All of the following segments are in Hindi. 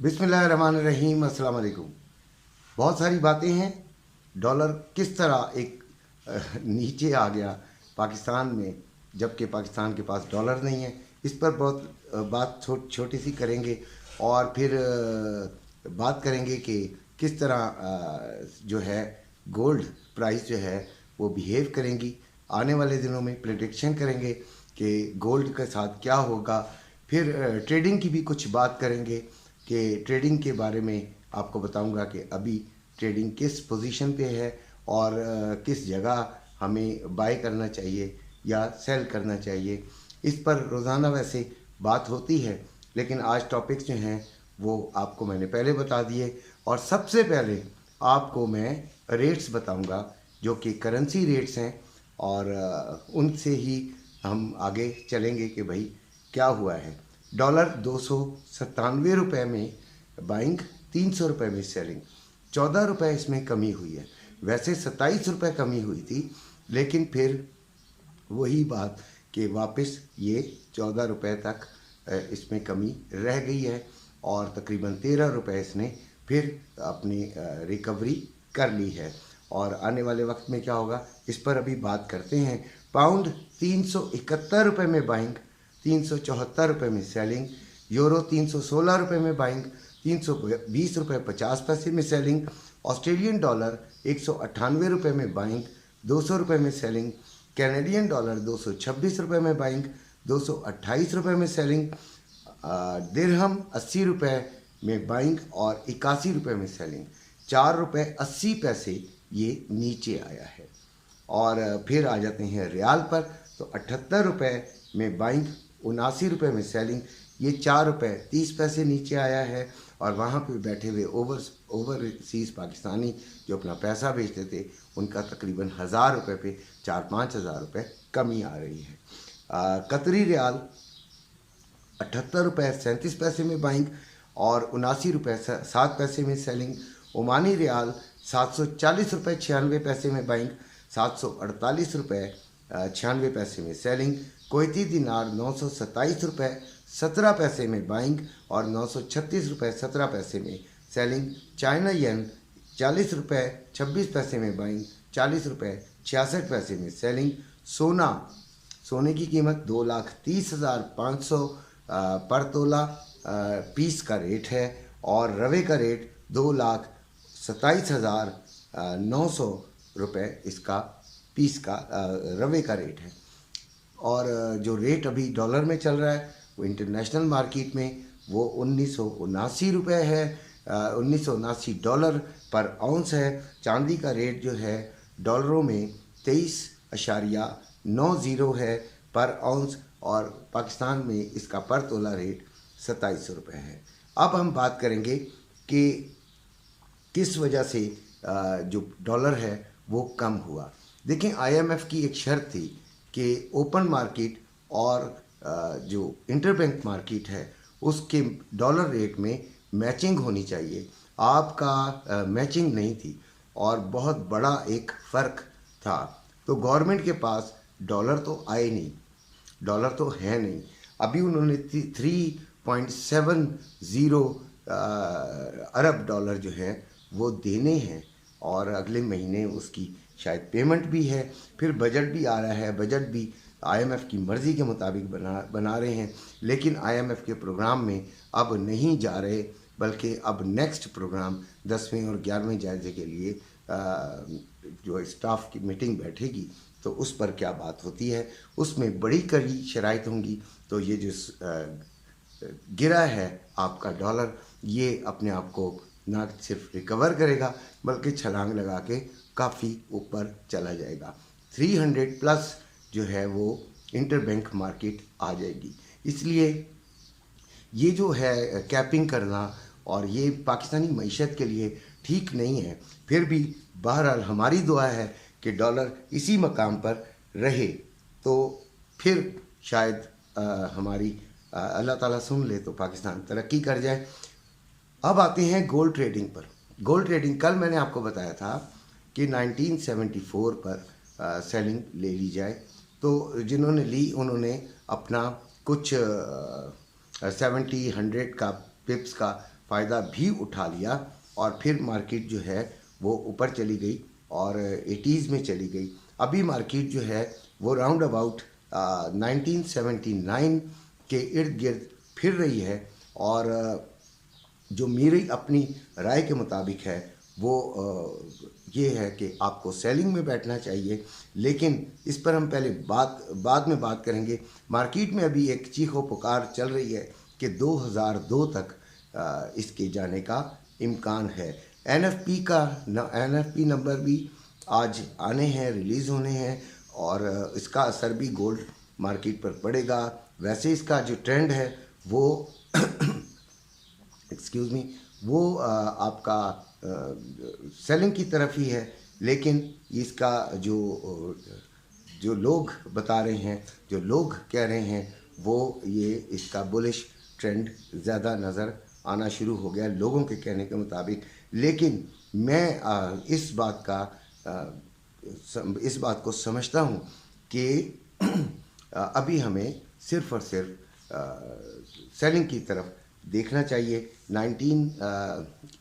बिस्मिल्लाहिर्रहमानिर्रहीम, अस्सलाम वालेकुम। बहुत सारी बातें हैं। डॉलर किस तरह एक नीचे आ गया पाकिस्तान में, जबकि पाकिस्तान के पास डॉलर नहीं है। इस पर बहुत बात छोटी सी करेंगे और फिर बात करेंगे कि किस तरह जो है गोल्ड प्राइस जो है वो बिहेव करेंगी। आने वाले दिनों में प्रेडिक्शन करेंगे कि गोल्ड के साथ क्या होगा। फिर ट्रेडिंग की भी कुछ बात करेंगे कि ट्रेडिंग के बारे में आपको बताऊंगा कि अभी ट्रेडिंग किस पोजीशन पे है और किस जगह हमें बाय करना चाहिए या सेल करना चाहिए। इस पर रोज़ाना वैसे बात होती है, लेकिन आज टॉपिक्स जो हैं वो आपको मैंने पहले बता दिए। और सबसे पहले आपको मैं रेट्स बताऊंगा जो कि करेंसी रेट्स हैं, और उनसे ही हम आगे चलेंगे कि भाई क्या हुआ है। डॉलर 297 रुपये में बाइंग, 300 रुपये में सेलिंग। 14 रुपये इसमें कमी हुई है। वैसे 27 रुपये कमी हुई थी, लेकिन फिर वही बात कि वापस ये 14 रुपये तक इसमें कमी रह गई है और तकरीबन 13 रुपये इसने फिर अपनी रिकवरी कर ली है। और आने वाले वक्त में क्या होगा इस पर अभी बात करते हैं। पाउंड 371 रुपये में बाइंग, 374 रुपये में सेलिंग। यूरो 316 रुपये में बाइंग, 320 रुपये 50 पैसे में सेलिंग। ऑस्ट्रेलियन डॉलर 198 रुपये में बाइंग, 200 रुपये में सेलिंग। कैनेडियन डॉलर 226 रुपये में बाइंग, 228 रुपये में सेलिंग। दिरहम 80 रुपये में बाइंग और 81 रुपये में सेलिंग। 4 रुपये 80 पैसे ये नीचे आया है। और फिर आ जाते हैं रियाल पर, तो 78 रुपये में बाइंग, 79 रुपये में सेलिंग। ये 4 रुपये 30 पैसे नीचे आया है। और वहाँ पे बैठे हुए ओवरसीज़ पाकिस्तानी जो अपना पैसा बेचते थे, उनका तकरीबन 1000 रुपये पे 4-5 हज़ार रुपये कमी आ रही है। कतरी रियाल 78 रुपये 37 पैसे में बाइंग और 79 रुपये 7 पैसे में सेलिंग। ओमानी रियाल 740 रुपये 96 पैसे में बाइंग, 748 रुपये 96 पैसे में सेलिंग। कुवैती दिनार 927 रुपये 17 पैसे में बाइंग और 936 रुपये 17 पैसे में सेलिंग। चाइना येन 40 रुपये 26 पैसे में बाइंग, 40 रुपये 66 पैसे में सेलिंग। सोने की कीमत 2,30,500 पर तोला पीस का रेट है और रवे का रेट 2,27,900 रुपये इसका पीस का रवे का रेट है। और जो रेट अभी डॉलर में चल रहा है वो इंटरनेशनल मार्केट में वो 1979 रुपये है, 1979 डॉलर पर आउंस है। चांदी का रेट जो है डॉलरों में 23.90 है पर आउंस, और पाकिस्तान में इसका पर तोला रेट 2700 रुपये है। अब हम बात करेंगे कि किस वजह से जो डॉलर है वो कम हुआ। देखें, IMF की एक शर्त थी कि ओपन मार्केट और जो इंटरबैंक मार्केट है उसके डॉलर रेट में मैचिंग होनी चाहिए। आपका मैचिंग नहीं थी और बहुत बड़ा एक फ़र्क था। तो गवर्नमेंट के पास डॉलर तो आए नहीं, डॉलर तो है नहीं। अभी उन्होंने 3.70 अरब डॉलर जो है वो देने हैं और अगले महीने उसकी शायद पेमेंट भी है। फिर बजट भी आ रहा है, बजट भी IMF की मर्ज़ी के मुताबिक बना रहे हैं, लेकिन IMF के प्रोग्राम में अब नहीं जा रहे, बल्कि अब नेक्स्ट प्रोग्राम 10वें और 11वें जायजे के लिए जो स्टाफ की मीटिंग बैठेगी तो उस पर क्या बात होती है, उसमें बड़ी कड़ी शराइत होंगी। तो ये जो गिरा है आपका डॉलर, ये अपने आप को ना सिर्फ रिकवर करेगा बल्कि छलांग लगा के काफ़ी ऊपर चला जाएगा। 300 प्लस जो है वो इंटरबैंक मार्केट आ जाएगी। इसलिए ये जो है कैपिंग करना और ये पाकिस्तानी मईशत के लिए ठीक नहीं है। फिर भी बहरहाल हमारी दुआ है कि डॉलर इसी मकाम पर रहे, तो फिर शायद हमारी अल्लाह ताला सुन ले तो पाकिस्तान तरक्की कर जाए। अब आते हैं गोल्ड ट्रेडिंग पर। गोल्ड ट्रेडिंग कल मैंने आपको बताया था कि 1974 पर सेलिंग ले ली जाए, तो जिन्होंने ली उन्होंने अपना कुछ 70-100 का पिप्स का फ़ायदा भी उठा लिया और फिर मार्केट जो है वो ऊपर चली गई और 80s में चली गई। अभी मार्केट जो है वो राउंड अबाउट 1979 के इर्द गिर्द फिर रही है और जो मेरी अपनी राय के मुताबिक है वो ये है कि आपको सेलिंग में बैठना चाहिए, लेकिन इस पर हम पहले बाद में बात करेंगे। मार्केट में अभी एक चीखो पुकार चल रही है कि 2002 तक इसके जाने का इम्कान है। एनएफपी नंबर भी आज आने हैं, रिलीज़ होने हैं और इसका असर भी गोल्ड मार्केट पर पड़ेगा। वैसे इसका जो ट्रेंड है वो एक्सक्यूज़ मी वो आपका सेलिंग की तरफ ही है, लेकिन इसका जो लोग बता रहे हैं, जो लोग कह रहे हैं वो ये इसका बुलिश ट्रेंड ज़्यादा नज़र आना शुरू हो गया लोगों के कहने के मुताबिक। लेकिन मैं इस बात को समझता हूँ कि अभी हमें सिर्फ और सिर्फ सेलिंग की तरफ देखना चाहिए।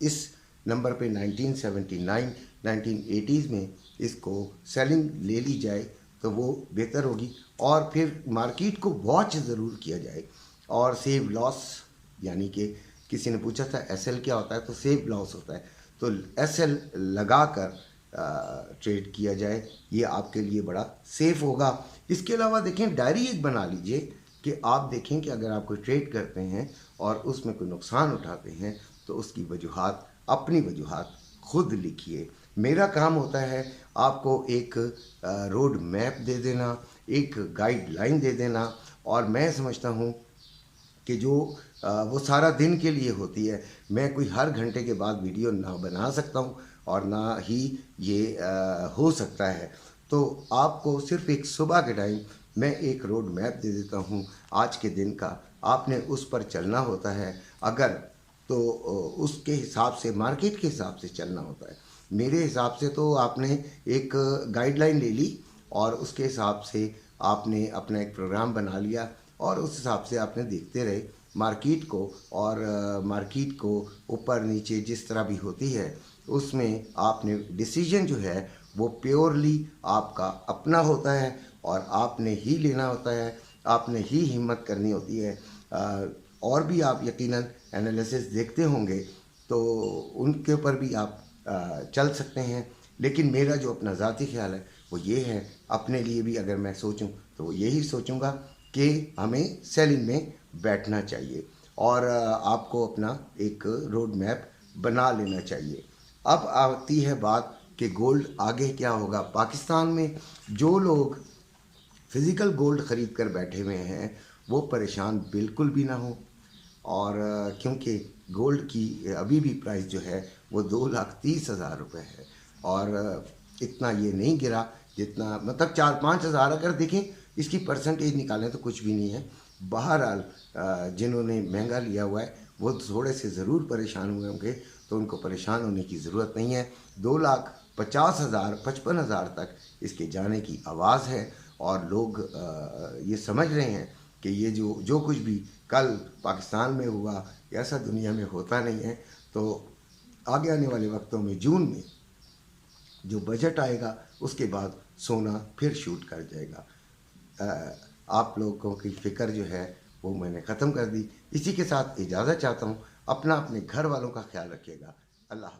इस नंबर पे 1979 1980s में इसको सेलिंग ले ली जाए तो वो बेहतर होगी और फिर मार्केट को वॉच ज़रूर किया जाए और सेव लॉस, यानी कि किसी ने पूछा था एसएल क्या होता है, तो सेव लॉस होता है, तो एसएल लगा कर ट्रेड किया जाए, ये आपके लिए बड़ा सेफ होगा। इसके अलावा देखें, डायरी एक बना लीजिए कि आप देखें कि अगर आप कोई ट्रेड करते हैं और उसमें कोई नुकसान उठाते हैं तो उसकी वजूहात, अपनी वजूहात खुद लिखिए। मेरा काम होता है आपको एक रोड मैप दे देना, एक गाइडलाइन दे देना, और मैं समझता हूँ कि जो वो सारा दिन के लिए होती है। मैं कोई हर घंटे के बाद वीडियो ना बना सकता हूँ और ना ही ये हो सकता है। तो आपको सिर्फ एक सुबह के टाइम मैं एक रोड मैप दे देता हूँ आज के दिन का, आपने उस पर चलना होता है। अगर तो उसके हिसाब से, मार्केट के हिसाब से चलना होता है। मेरे हिसाब से तो आपने एक गाइडलाइन ले ली और उसके हिसाब से आपने अपना एक प्रोग्राम बना लिया और उस हिसाब से आपने देखते रहे मार्केट को, और मार्केट को ऊपर नीचे जिस तरह भी होती है उसमें आपने डिसीजन जो है वो प्योरली आपका अपना होता है और आपने ही लेना होता है, आपने ही हिम्मत करनी होती है। और भी आप यकीनन एनालिसिस देखते होंगे तो उनके ऊपर भी आप चल सकते हैं, लेकिन मेरा जो अपना ज़ाती ख्याल है वो ये है, अपने लिए भी अगर मैं सोचूं तो यही सोचूंगा कि हमें सेलिंग में बैठना चाहिए और आपको अपना एक रोड मैप बना लेना चाहिए। अब आती है बात कि गोल्ड आगे क्या होगा। पाकिस्तान में जो लोग फिज़िकल गोल्ड ख़रीद कर बैठे हुए हैं वो परेशान बिल्कुल भी ना हो, और क्योंकि गोल्ड की अभी भी प्राइस जो है वो 2,30,000 रुपये है और इतना ये नहीं गिरा जितना, मतलब 4-5 हज़ार अगर देखें इसकी परसेंटेज निकालें तो कुछ भी नहीं है। बहरहाल जिन्होंने महंगा लिया हुआ है वो थोड़े से ज़रूर परेशान हुए होंगे, तो उनको परेशान होने की ज़रूरत नहीं है। 2,50,000 55,000 तक इसके जाने की आवाज़ है और लोग ये समझ रहे हैं कि ये जो कुछ भी कल पाकिस्तान में हुआ ऐसा दुनिया में होता नहीं है। तो आगे आने वाले वक्तों में, जून में जो बजट आएगा उसके बाद सोना फिर शूट कर जाएगा। आप लोगों की फ़िक्र जो है वो मैंने ख़त्म कर दी। इसी के साथ इजाज़त चाहता हूँ। अपने घर वालों का ख्याल रखिएगा। अल्लाह।